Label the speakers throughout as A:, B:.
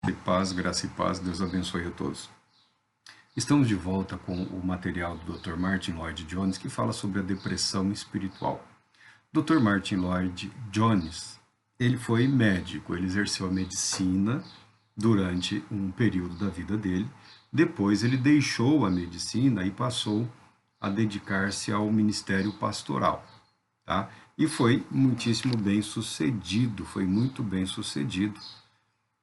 A: Graça e paz, Deus abençoe a todos. Estamos de volta com o material do Dr. Martyn Lloyd-Jones, que fala sobre a depressão espiritual. Dr. Martyn Lloyd-Jones, ele foi médico, ele exerceu a medicina durante um período da vida dele. Depois ele deixou a medicina e passou a dedicar-se ao ministério pastoral, tá? E foi muitíssimo bem sucedido, foi muito bem sucedido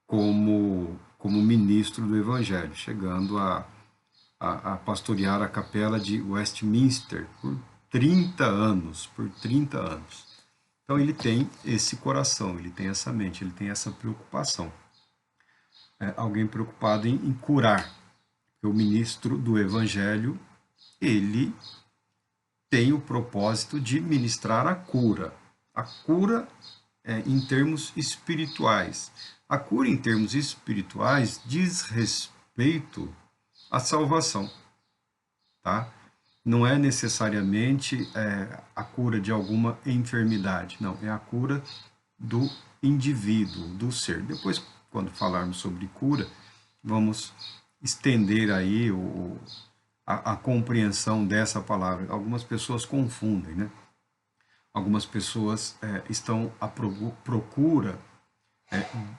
A: como ministro do Evangelho, chegando a pastorear a capela de Westminster por 30 anos, Então ele tem esse coração, ele tem essa mente, ele tem essa preocupação. Alguém preocupado em curar. O ministro do Evangelho, ele tem o propósito de ministrar a cura. A cura em termos espirituais. A cura em termos espirituais diz respeito à salvação, tá? Não é necessariamente a cura de alguma enfermidade, não, é a cura do indivíduo, do ser. Depois, quando falarmos sobre cura, vamos estender aí a compreensão dessa palavra. Algumas pessoas confundem, né? Algumas pessoas estão à procura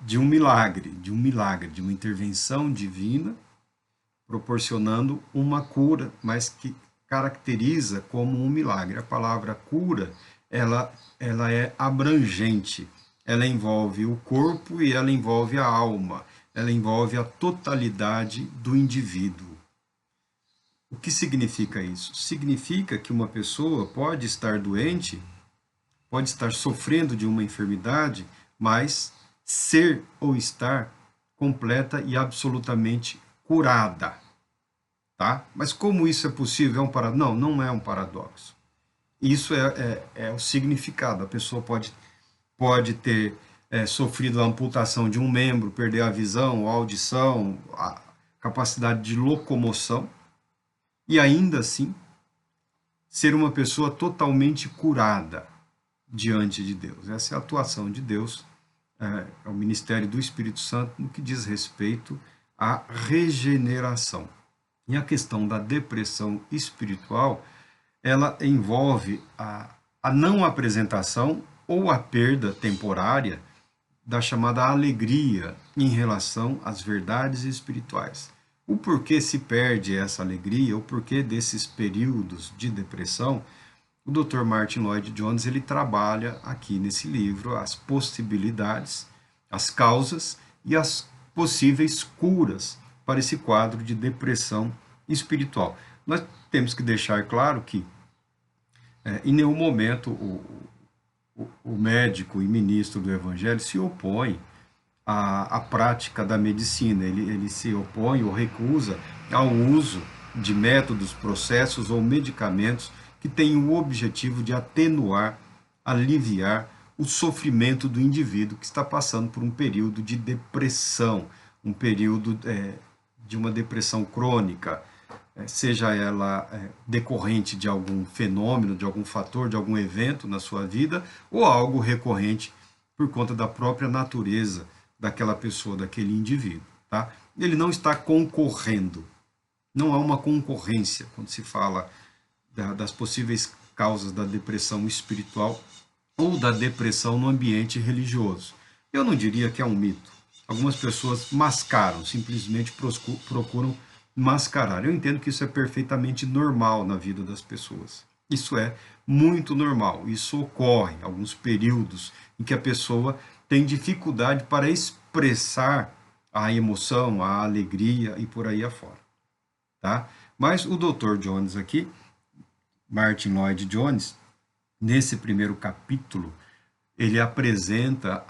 A: de um milagre, de uma intervenção divina, proporcionando uma cura, mas que caracteriza como um milagre. A palavra cura, ela é abrangente, ela envolve o corpo e ela envolve a alma, ela envolve a totalidade do indivíduo. O que significa isso? Significa que uma pessoa pode estar doente, pode estar sofrendo de uma enfermidade, mas ser ou estar completa e absolutamente curada. Tá? Mas como isso é possível? É um paradoxo? Não, não é um paradoxo. Isso é o significado. A pessoa pode ter sofrido a amputação de um membro, perder a visão, a audição, a capacidade de locomoção, e ainda assim ser uma pessoa totalmente curada diante de Deus. Essa é a atuação de Deus, é o ministério do Espírito Santo no que diz respeito à regeneração. E a questão da depressão espiritual, ela envolve a não apresentação ou a perda temporária da chamada alegria em relação às verdades espirituais. O porquê se perde essa alegria, o porquê desses períodos de depressão, o Dr. Martyn Lloyd-Jones ele trabalha aqui nesse livro as possibilidades, as causas e as possíveis curas para esse quadro de depressão espiritual. Nós temos que deixar claro que em nenhum momento o médico e ministro do Evangelho se opõe à prática da medicina, ele se opõe ou recusa ao uso de métodos, processos ou medicamentos que têm o objetivo de atenuar, aliviar o sofrimento do indivíduo que está passando por um período de depressão, um período de uma depressão crônica, seja ela decorrente de algum fenômeno, de algum fator, de algum evento na sua vida, ou algo recorrente por conta da própria natureza daquela pessoa, daquele indivíduo. Tá? Ele não está concorrendo, não há uma concorrência quando se fala das possíveis causas da depressão espiritual ou da depressão no ambiente religioso. Eu não diria que é um mito. Algumas pessoas mascaram, simplesmente procuram mascarar. Eu entendo que isso é perfeitamente normal na vida das pessoas. Isso é muito normal. Isso ocorre em alguns períodos em que a pessoa tem dificuldade para expressar a emoção, a alegria e por aí afora. Tá? Mas o Dr. Jones aqui, Martyn Lloyd-Jones, nesse primeiro capítulo, ele apresenta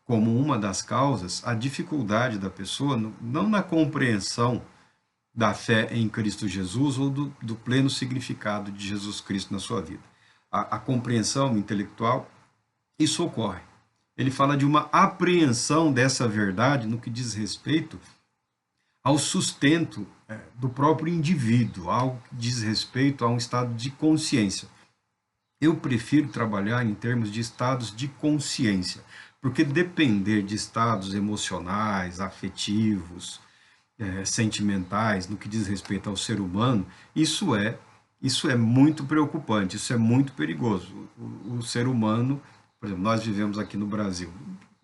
A: como uma das causas a dificuldade da pessoa, não na compreensão da fé em Cristo Jesus ou do pleno significado de Jesus Cristo na sua vida. A compreensão intelectual, isso ocorre. Ele fala de uma apreensão dessa verdade no que diz respeito ao sustento do próprio indivíduo, algo que diz respeito a um estado de consciência. Eu prefiro trabalhar em termos de estados de consciência, Porque depender de estados emocionais, afetivos, sentimentais, no que diz respeito ao ser humano, isso é muito preocupante, isso é muito perigoso. O ser humano, por exemplo, nós vivemos aqui no Brasil,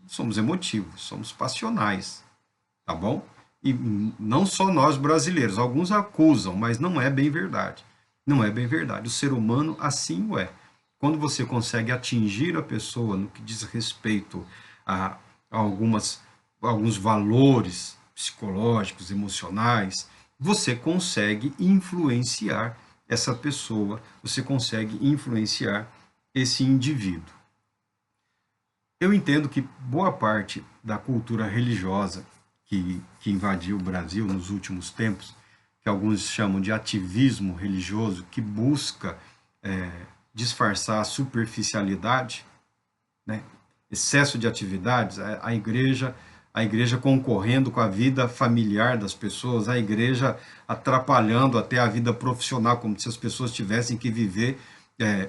A: somos emotivos, somos passionais, tá bom? E não só nós brasileiros, alguns acusam, mas não é bem verdade. Não é bem verdade. O ser humano assim o é. Quando você consegue atingir a pessoa no que diz respeito a alguns valores psicológicos, emocionais, você consegue influenciar essa pessoa, você consegue influenciar esse indivíduo. Eu entendo que boa parte da cultura religiosa que invadiu o Brasil nos últimos tempos, que alguns chamam de ativismo religioso, que busca disfarçar a superficialidade, né? Excesso de atividades, a igreja concorrendo com a vida familiar das pessoas, a igreja atrapalhando até a vida profissional, como se as pessoas tivessem que viver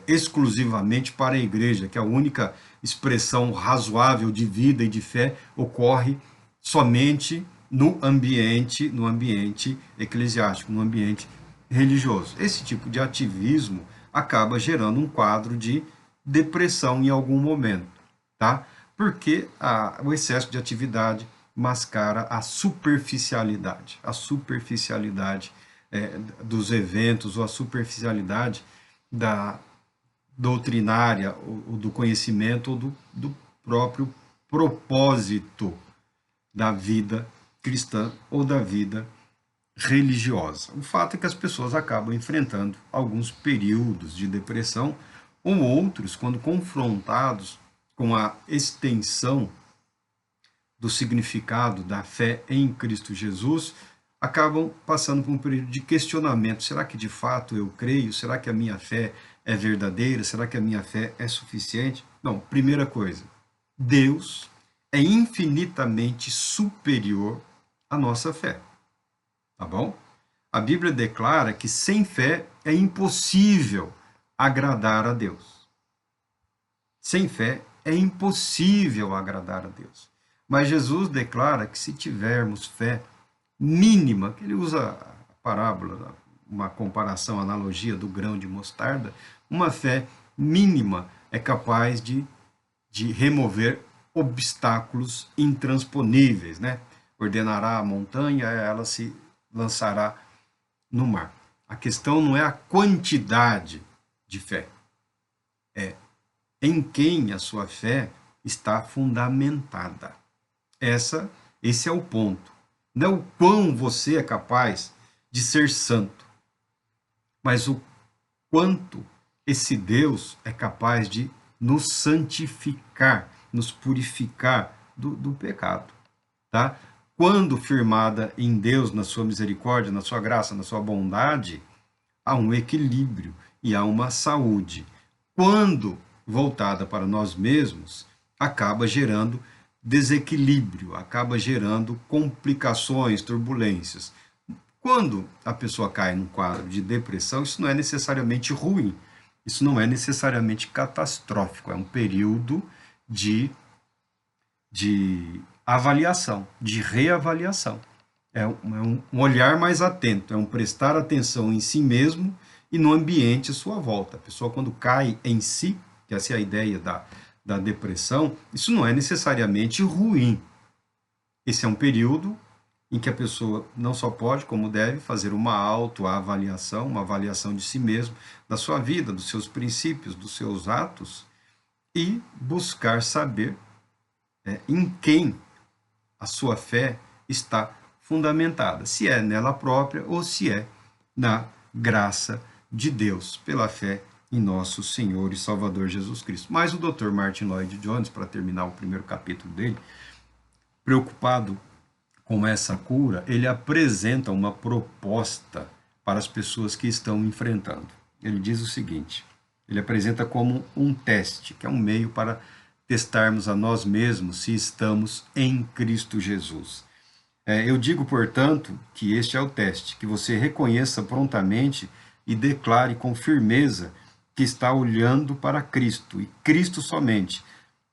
A: exclusivamente para a igreja, que a única expressão razoável de vida e de fé ocorre somente no ambiente eclesiástico, no ambiente religioso. Esse tipo de ativismo acaba gerando um quadro de depressão em algum momento, tá? Porque o excesso de atividade mascara a superficialidade dos eventos, ou a superficialidade da doutrinária, ou do conhecimento, ou do próprio propósito da vida cristã ou da vida religiosa. O fato é que as pessoas acabam enfrentando alguns períodos de depressão, ou outros, quando confrontados com a extensão do significado da fé em Cristo Jesus, acabam passando por um período de questionamento. Será que de fato eu creio? Será que a minha fé é verdadeira? Será que a minha fé é suficiente? Não, primeira coisa, Deus é infinitamente superior à nossa fé, tá bom? A Bíblia declara que sem fé é impossível agradar a Deus. Sem fé é impossível agradar a Deus. Mas Jesus declara que se tivermos fé mínima, que ele usa a parábola, uma comparação, analogia do grão de mostarda, uma fé mínima é capaz de remover obstáculos intransponíveis, né? Ordenará a montanha, ela se lançará no mar. A questão não é a quantidade de fé, é em quem a sua fé está fundamentada. Esse é o ponto. Não é o quão você é capaz de ser santo, mas o quanto esse Deus é capaz de nos santificar, nos purificar do pecado, tá? Quando firmada em Deus, na sua misericórdia, na sua graça, na sua bondade, há um equilíbrio e há uma saúde. Quando voltada para nós mesmos, acaba gerando desequilíbrio, acaba gerando complicações, turbulências. Quando a pessoa cai num quadro de depressão, isso não é necessariamente ruim, isso não é necessariamente catastrófico, é um período de avaliação, de reavaliação. É um olhar mais atento, é um prestar atenção em si mesmo e no ambiente à sua volta. A pessoa, quando cai em si, que essa é a ideia da depressão, isso não é necessariamente ruim. Esse é um período em que a pessoa não só pode, como deve, fazer uma autoavaliação, uma avaliação de si mesmo, da sua vida, dos seus princípios, dos seus atos, e buscar saber em quem a sua fé está fundamentada, se é nela própria ou se é na graça de Deus, pela fé em nosso Senhor e Salvador Jesus Cristo. Mas o Dr. Martin Lloyd-Jones, para terminar o primeiro capítulo dele, preocupado com essa cura, ele apresenta uma proposta para as pessoas que estão enfrentando. Ele diz o seguinte, ele apresenta como um teste, que é um meio para testarmos a nós mesmos se estamos em Cristo Jesus. Eu digo, portanto, que este é o teste, que você reconheça prontamente e declare com firmeza que está olhando para Cristo, e Cristo somente,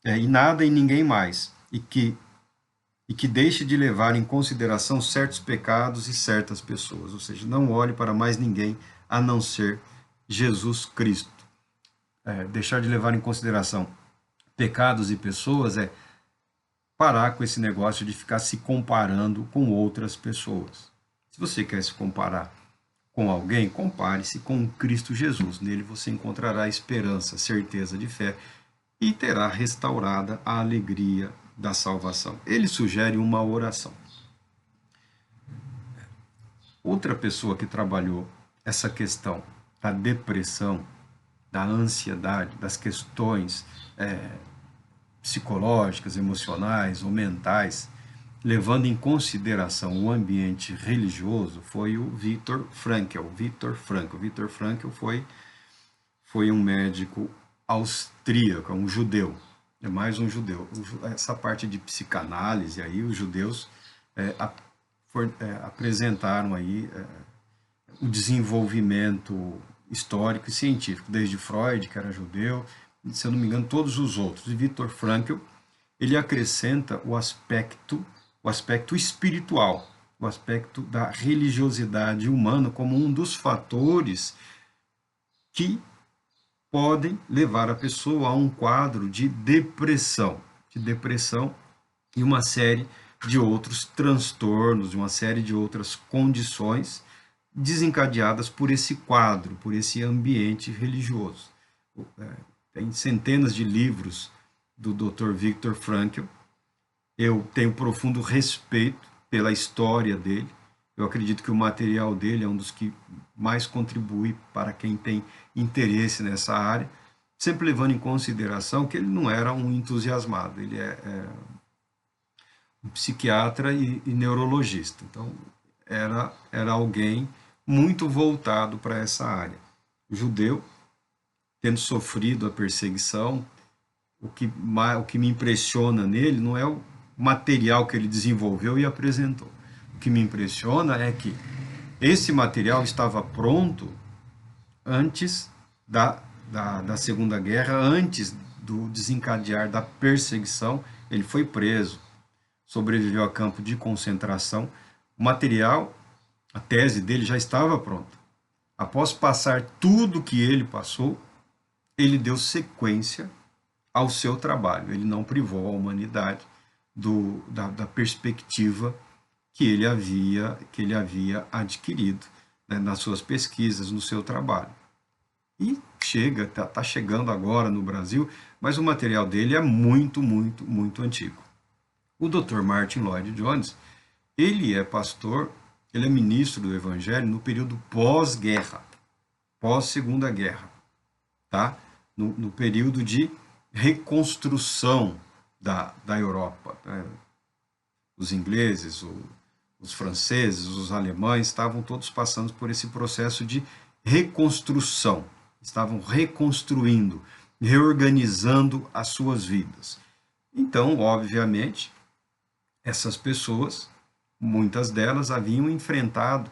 A: e nada e ninguém mais, e que deixe de levar em consideração certos pecados e certas pessoas, ou seja, não olhe para mais ninguém a não ser Jesus Cristo. Deixar de levar em consideração pecados e pessoas é parar com esse negócio de ficar se comparando com outras pessoas. Se você quer se comparar com alguém, compare-se com Cristo Jesus. Nele você encontrará esperança, certeza de fé e terá restaurada a alegria da salvação. Ele sugere uma oração. Outra pessoa que trabalhou essa questão da depressão, da ansiedade, das questões psicológicas, emocionais ou mentais, levando em consideração o ambiente religioso, foi o Viktor Frankl. Viktor Frankl foi um médico austríaco, um judeu, é mais um judeu. Essa parte de psicanálise aí, os judeus apresentaram aí o desenvolvimento histórico e científico, desde Freud, que era judeu, se eu não me engano, todos os outros. E Viktor Frankl, ele acrescenta o aspecto espiritual, o aspecto da religiosidade humana como um dos fatores que podem levar a pessoa a um quadro de depressão e uma série de outros transtornos, uma série de outras condições desencadeadas por esse quadro, por esse ambiente religioso. Tem centenas de livros do Dr. Viktor Frankl. Eu tenho profundo respeito pela história dele. Eu acredito que o material dele é um dos que mais contribui para quem tem interesse nessa área, sempre levando em consideração que ele não era um entusiasmado, ele é um psiquiatra e neurologista. Então, era alguém muito voltado para essa área. Judeu, tendo sofrido a perseguição, o que me impressiona nele não é o material que ele desenvolveu e apresentou. O que me impressiona é que esse material estava pronto antes da Segunda Guerra, antes do desencadear da perseguição. Ele foi preso, sobreviveu a campo de concentração. O material, a tese dele já estava pronta. Após passar tudo que ele passou, ele deu sequência ao seu trabalho. Ele não privou a humanidade da perspectiva que ele havia adquirido, né, nas suas pesquisas, no seu trabalho. E está chegando agora no Brasil, mas o material dele é muito, muito, muito antigo. O Dr. Martin Lloyd Jones, ele é pastor, ele é ministro do Evangelho no período pós-guerra, pós-Segunda Guerra, tá? No período de reconstrução da Europa. Né? Os ingleses, os franceses, os alemães estavam todos passando por esse processo de reconstrução, estavam reconstruindo, reorganizando as suas vidas. Então, obviamente, essas pessoas, muitas delas haviam enfrentado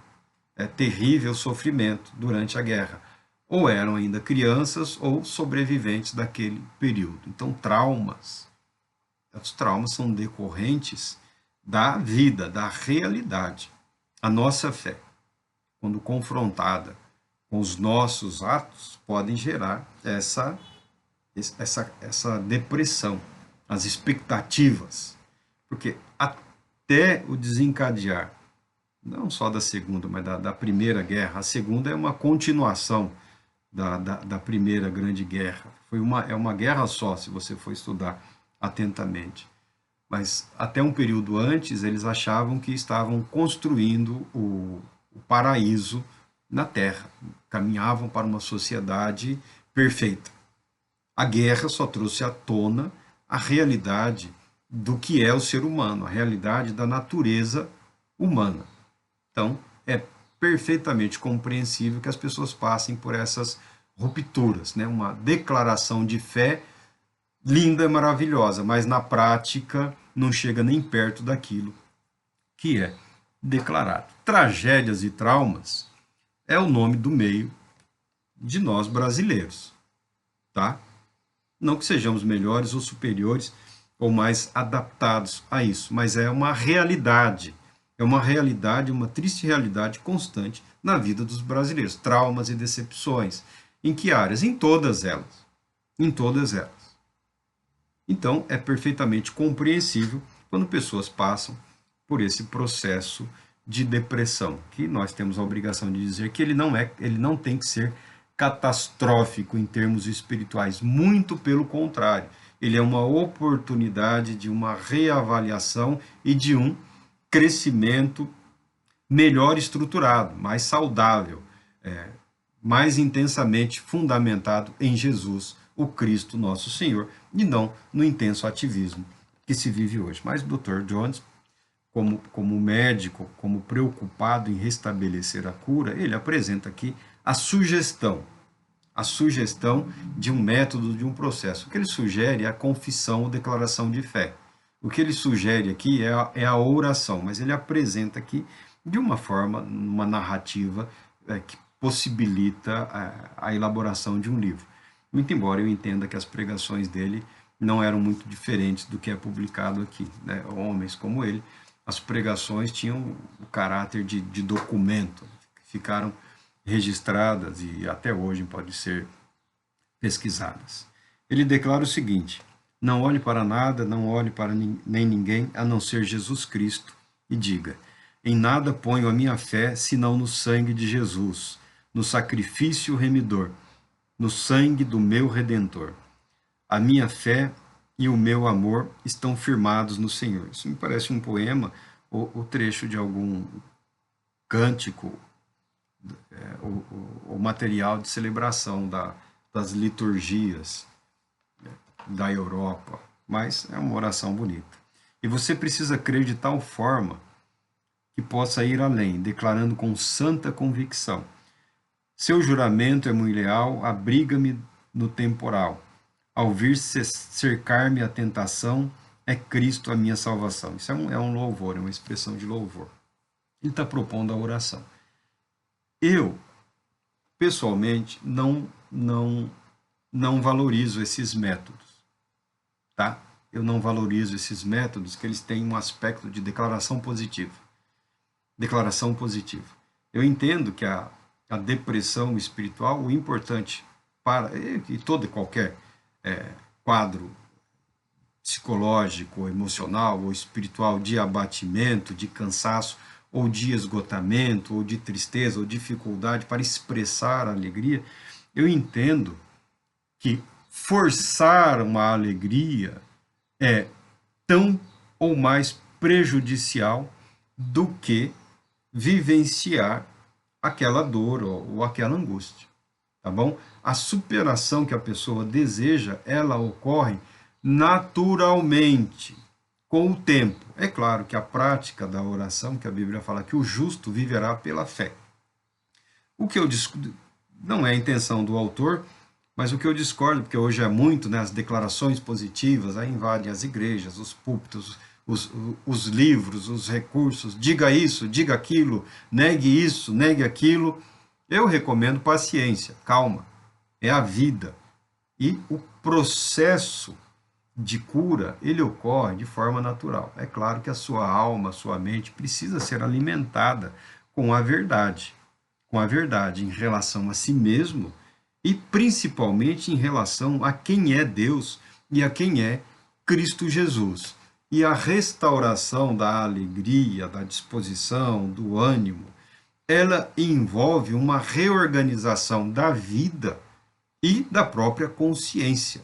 A: terrível sofrimento durante a guerra, ou eram ainda crianças ou sobreviventes daquele período. Então, os traumas são decorrentes da vida, da realidade. A nossa fé, quando confrontada com os nossos atos, podem gerar essa depressão, as expectativas. Porque até o desencadear, não só da Segunda, mas da Primeira Guerra, a Segunda é uma continuação da Primeira Grande Guerra. É uma guerra só, se você for estudar atentamente. Mas até um período antes, eles achavam que estavam construindo o paraíso na Terra, caminhavam para uma sociedade perfeita. A guerra só trouxe à tona a realidade do que é o ser humano, a realidade da natureza humana. Então, é perfeitamente compreensível que as pessoas passem por essas rupturas, né? Uma declaração de fé linda, maravilhosa, mas na prática não chega nem perto daquilo que é declarado. Tragédias e traumas é o nome do meio de nós brasileiros, tá? Não que sejamos melhores ou superiores ou mais adaptados a isso, mas é uma realidade. É uma realidade, uma triste realidade constante na vida dos brasileiros. Traumas e decepções. Em que áreas? Em todas elas. Em todas elas. Então, é perfeitamente compreensível quando pessoas passam por esse processo de depressão, que nós temos a obrigação de dizer que ele não tem que ser catastrófico em termos espirituais, muito pelo contrário. Ele é uma oportunidade de uma reavaliação e de um crescimento melhor estruturado, mais saudável, mais intensamente fundamentado em Jesus, o Cristo nosso Senhor, e não no intenso ativismo que se vive hoje. Mas o Dr. Jones, como médico, como preocupado em restabelecer a cura, ele apresenta aqui a sugestão de um método, de um processo. O que ele sugere é a confissão ou declaração de fé. O que ele sugere aqui é a oração, mas ele apresenta aqui de uma forma, uma narrativa que possibilita a elaboração de um livro. Muito embora eu entenda que as pregações dele não eram muito diferentes do que é publicado aqui, né? Homens como ele, as pregações tinham o caráter de documento, ficaram registradas e até hoje podem ser pesquisadas. Ele declara o seguinte: não olhe para nada, não olhe para nem ninguém, a não ser Jesus Cristo, e diga: em nada ponho a minha fé, senão no sangue de Jesus, no sacrifício remidor, no sangue do meu Redentor. A minha fé e o meu amor estão firmados no Senhor. Isso me parece um poema ou trecho de algum cântico, o material de celebração das liturgias da Europa, mas é uma oração bonita. E você precisa crer de tal forma que possa ir além, declarando com santa convicção: seu juramento é muito leal, abriga-me no temporal. Ao vir cercar-me a tentação, é Cristo a minha salvação. Isso é um louvor, é uma expressão de louvor. Ele está propondo a oração. Eu, pessoalmente, não valorizo esses métodos, tá? Eu não valorizo esses métodos que eles têm um aspecto de declaração positiva. Declaração positiva. Eu entendo que a depressão espiritual, o importante para e todo e qualquer quadro psicológico, emocional ou espiritual de abatimento, de cansaço, ou de esgotamento, ou de tristeza, ou dificuldade para expressar a alegria, eu entendo que forçar uma alegria é tão ou mais prejudicial do que vivenciar aquela dor ou aquela angústia, tá bom? A superação que a pessoa deseja, ela ocorre naturalmente, com o tempo. É claro que a prática da oração, que a Bíblia fala que o justo viverá pela fé. O que eu discordo, não é a intenção do autor, mas o que eu discordo, porque hoje é muito, né, as declarações positivas, aí invadem as igrejas, os púlpitos, os livros, os recursos, diga isso, diga aquilo, negue isso, negue aquilo. Eu recomendo paciência, calma, é a vida. E o processo de cura, ele ocorre de forma natural. É claro que a sua alma, a sua mente precisa ser alimentada com a verdade em relação a si mesmo e principalmente em relação a quem é Deus e a quem é Cristo Jesus. E a restauração da alegria, da disposição, do ânimo, ela envolve uma reorganização da vida e da própria consciência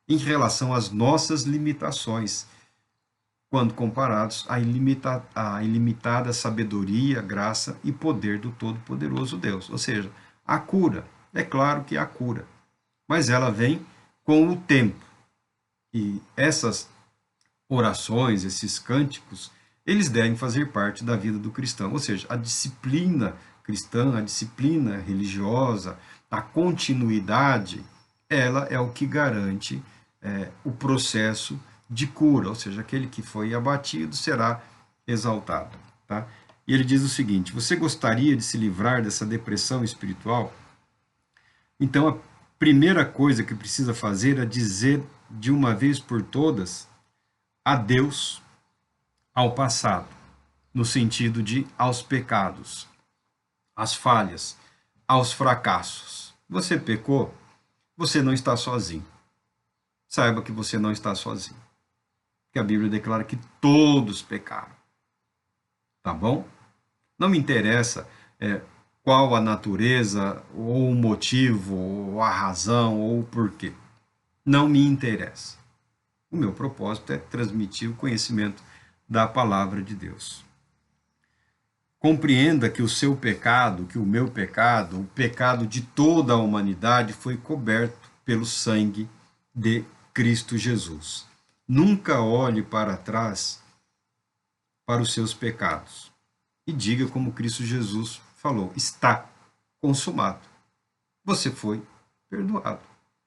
A: em relação às nossas limitações, quando comparados à ilimitada sabedoria, graça e poder do Todo-Poderoso Deus. Ou seja, a cura, é claro que há cura, mas ela vem com o tempo. E essas orações, esses cânticos, eles devem fazer parte da vida do cristão. Ou seja, a disciplina cristã, a disciplina religiosa, a continuidade, ela é o que garante o processo de cura, ou seja, aquele que foi abatido será exaltado. Tá? E ele diz o seguinte: você gostaria de se livrar dessa depressão espiritual? Então, primeira coisa que precisa fazer é dizer de uma vez por todas adeus ao passado, no sentido de aos pecados, às falhas, aos fracassos. Você pecou, você não está sozinho. Saiba que você não está sozinho. Porque a Bíblia declara que todos pecaram. Tá bom? Não me interessa qual a natureza, ou o motivo, ou a razão, ou o porquê. Não me interessa. O meu propósito é transmitir o conhecimento da palavra de Deus. Compreenda que o seu pecado, que o meu pecado, o pecado de toda a humanidade foi coberto pelo sangue de Cristo Jesus. Nunca olhe para trás para os seus pecados e diga como Cristo Jesus falou: está consumado. Você foi perdoado.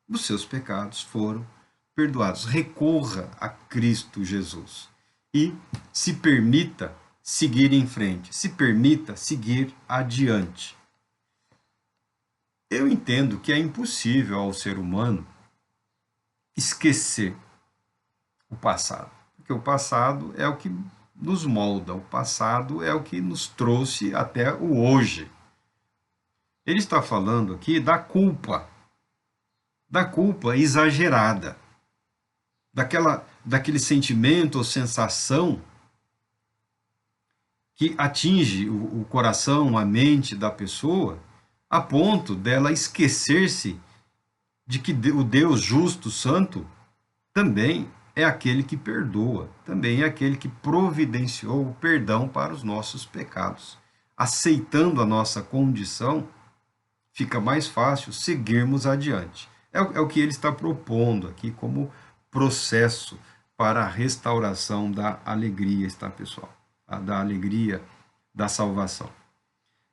A: Os seus pecados foram perdoados. Recorra a Cristo Jesus e se permita seguir em frente, se permita seguir adiante. Eu entendo que é impossível ao ser humano esquecer o passado, porque o passado é o que nos molda, o passado é o que nos trouxe até o hoje. Ele está falando aqui da culpa exagerada, daquele sentimento ou sensação que atinge o coração, a mente da pessoa, a ponto dela esquecer-se de que o Deus justo, santo, também é aquele que perdoa, também é aquele que providenciou o perdão para os nossos pecados. Aceitando a nossa condição, fica mais fácil seguirmos adiante. É o que ele está propondo aqui como processo para a restauração da alegria, está, pessoal? Da alegria da salvação.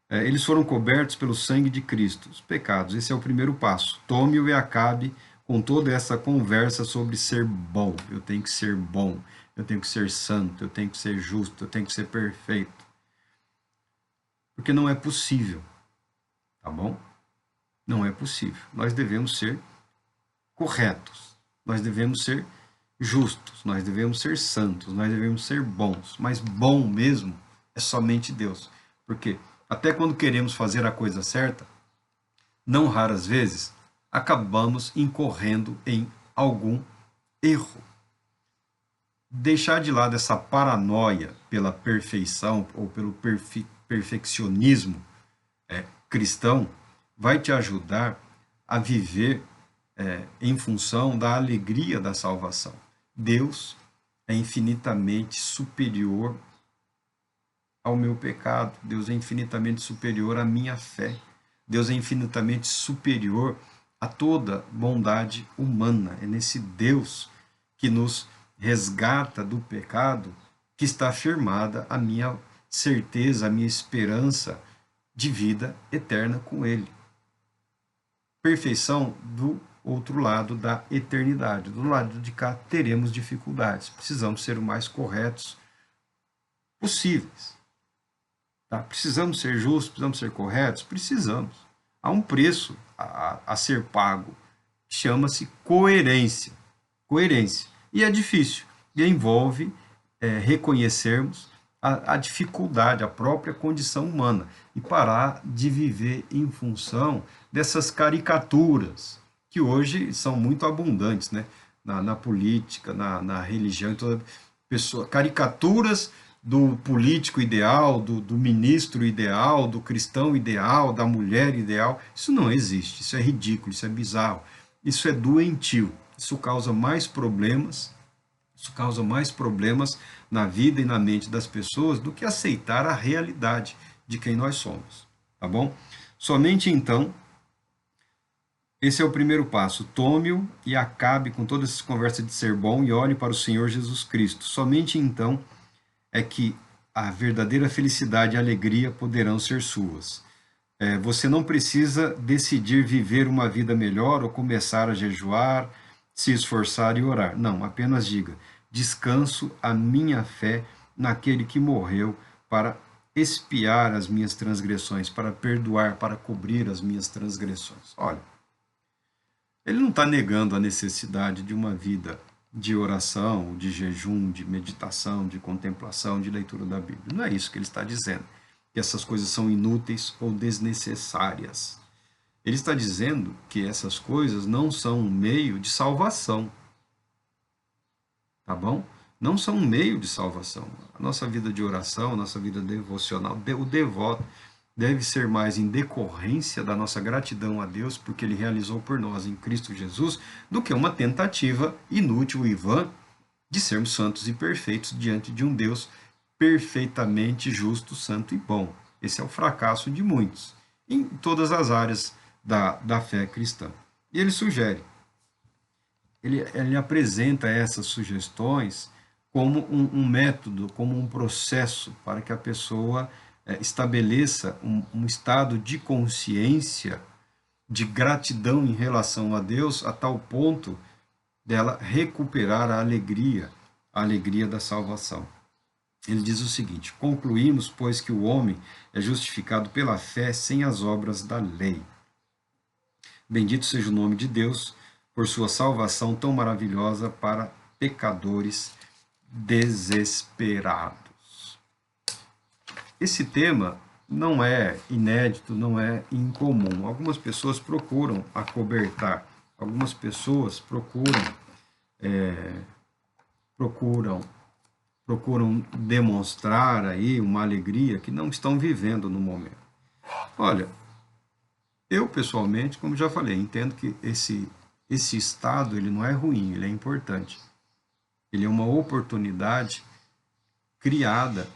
A: Eles foram cobertos pelo sangue de Cristo, os pecados. Esse é o primeiro passo. Tome-o e acabe com toda essa conversa sobre ser bom. Eu tenho que ser bom, eu tenho que ser santo, eu tenho que ser justo, eu tenho que ser perfeito. Porque não é possível, tá bom? Não é possível. Nós devemos ser corretos, nós devemos ser justos, nós devemos ser santos, nós devemos ser bons, mas bom mesmo é somente Deus. Porque até quando queremos fazer a coisa certa, não raras vezes, acabamos incorrendo em algum erro. Deixar de lado essa paranoia pela perfeição ou pelo perfeccionismo cristão vai te ajudar a viver em função da alegria da salvação. Deus é infinitamente superior ao meu pecado. Deus é infinitamente superior à minha fé. Deus é infinitamente superior a toda bondade humana. É nesse Deus que nos resgata do pecado que está firmada a minha certeza, a minha esperança de vida eterna com Ele. Perfeição do outro lado da eternidade. Do lado de cá teremos dificuldades. Precisamos ser o mais corretos possíveis. Tá? Precisamos ser justos, precisamos ser corretos? Precisamos. Há um preço a ser pago, que chama-se coerência. Coerência. E é difícil. E envolve reconhecermos a dificuldade, a própria condição humana. E parar de viver em função dessas caricaturas, que hoje são muito abundantes, né? Na política, na religião, toda pessoa, caricaturas do político ideal, do ministro ideal, do cristão ideal, da mulher ideal. Isso não existe, isso é ridículo, isso é bizarro, isso é doentio, isso causa mais problemas na vida e na mente das pessoas do que aceitar a realidade de quem nós somos, tá bom? Somente então, esse é o primeiro passo, tome-o e acabe com toda essa conversa de ser bom e olhe para o Senhor Jesus Cristo. Somente então é que a verdadeira felicidade e alegria poderão ser suas. Você não precisa decidir viver uma vida melhor ou começar a jejuar, se esforçar e orar. Não, apenas diga, descanso a minha fé naquele que morreu para expiar as minhas transgressões, para perdoar, para cobrir as minhas transgressões. Olha, Ele não está negando a necessidade de uma vida de oração, de jejum, de meditação, de contemplação, de leitura da Bíblia. Não é isso que ele está dizendo, que essas coisas são inúteis ou desnecessárias. Ele está dizendo que essas coisas não são um meio de salvação, tá bom? Não são um meio de salvação. A nossa vida de oração, a nossa vida devocional, o devoto, deve ser mais em decorrência da nossa gratidão a Deus, porque Ele realizou por nós em Cristo Jesus, do que uma tentativa inútil e vã de sermos santos e perfeitos diante de um Deus perfeitamente justo, santo e bom. Esse é o fracasso de muitos, em todas as áreas da fé cristã. E ele sugere, ele apresenta essas sugestões como um método, como um processo para que a pessoa estabeleça um estado de consciência, de gratidão em relação a Deus, a tal ponto dela recuperar a alegria da salvação. Ele diz o seguinte: concluímos, pois, que o homem é justificado pela fé sem as obras da lei. Bendito seja o nome de Deus por sua salvação tão maravilhosa para pecadores desesperados. Esse tema não é inédito, não é incomum. Algumas pessoas procuram acobertar, algumas pessoas procuram demonstrar aí uma alegria que não estão vivendo no momento. Olha, eu pessoalmente, como já falei, entendo que esse estado ele não é ruim, ele é importante. Ele é uma oportunidade criada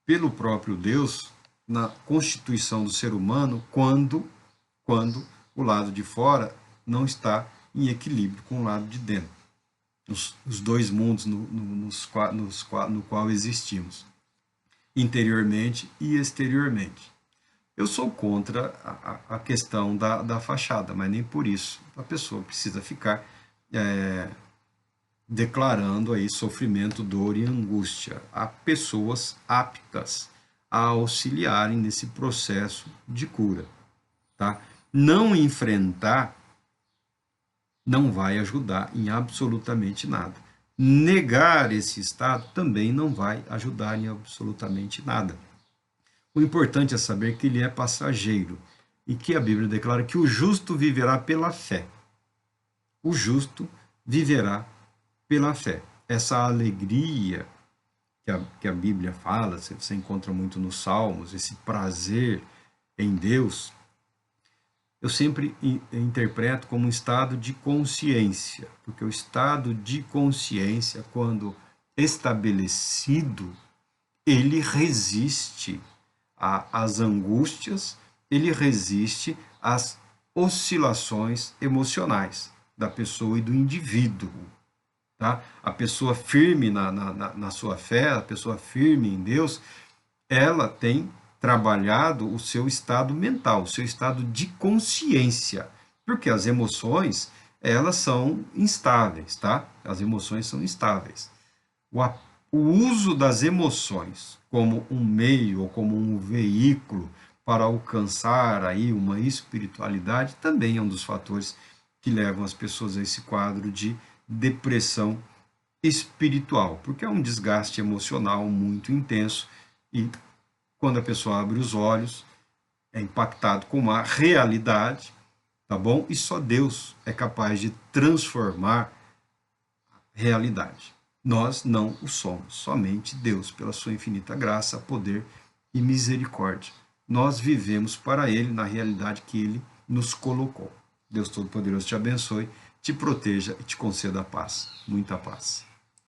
A: pelo próprio Deus na constituição do ser humano quando o lado de fora não está em equilíbrio com o lado de dentro. Os dois mundos no qual existimos, interiormente e exteriormente. Eu sou contra a questão da fachada, mas nem por isso a pessoa precisa ficar declarando aí sofrimento, dor e angústia. Há pessoas aptas a auxiliarem nesse processo de cura, tá? Não enfrentar não vai ajudar em absolutamente nada. Negar esse estado também não vai ajudar em absolutamente nada. O importante é saber que ele é passageiro e que a Bíblia declara que o justo viverá pela fé. O justo viverá pela fé. Essa alegria que a Bíblia fala, você encontra muito nos Salmos, esse prazer em Deus, eu sempre interpreto como um estado de consciência, porque o estado de consciência, quando estabelecido, ele resiste às angústias, ele resiste às oscilações emocionais da pessoa e do indivíduo. Tá? A pessoa firme na sua fé, a pessoa firme em Deus, ela tem trabalhado o seu estado mental, o seu estado de consciência, porque as emoções, elas são instáveis, tá? As emoções são instáveis. O uso das emoções como um meio ou como um veículo para alcançar aí uma espiritualidade também é um dos fatores que levam as pessoas a esse quadro de depressão espiritual, porque é um desgaste emocional muito intenso e quando a pessoa abre os olhos é impactado com uma realidade, tá bom? E só Deus é capaz de transformar a realidade. Nós não o somos, somente Deus, pela sua infinita graça, poder e misericórdia. Nós vivemos para Ele na realidade que Ele nos colocou. Deus Todo-Poderoso te abençoe, te proteja e te conceda a paz, muita paz.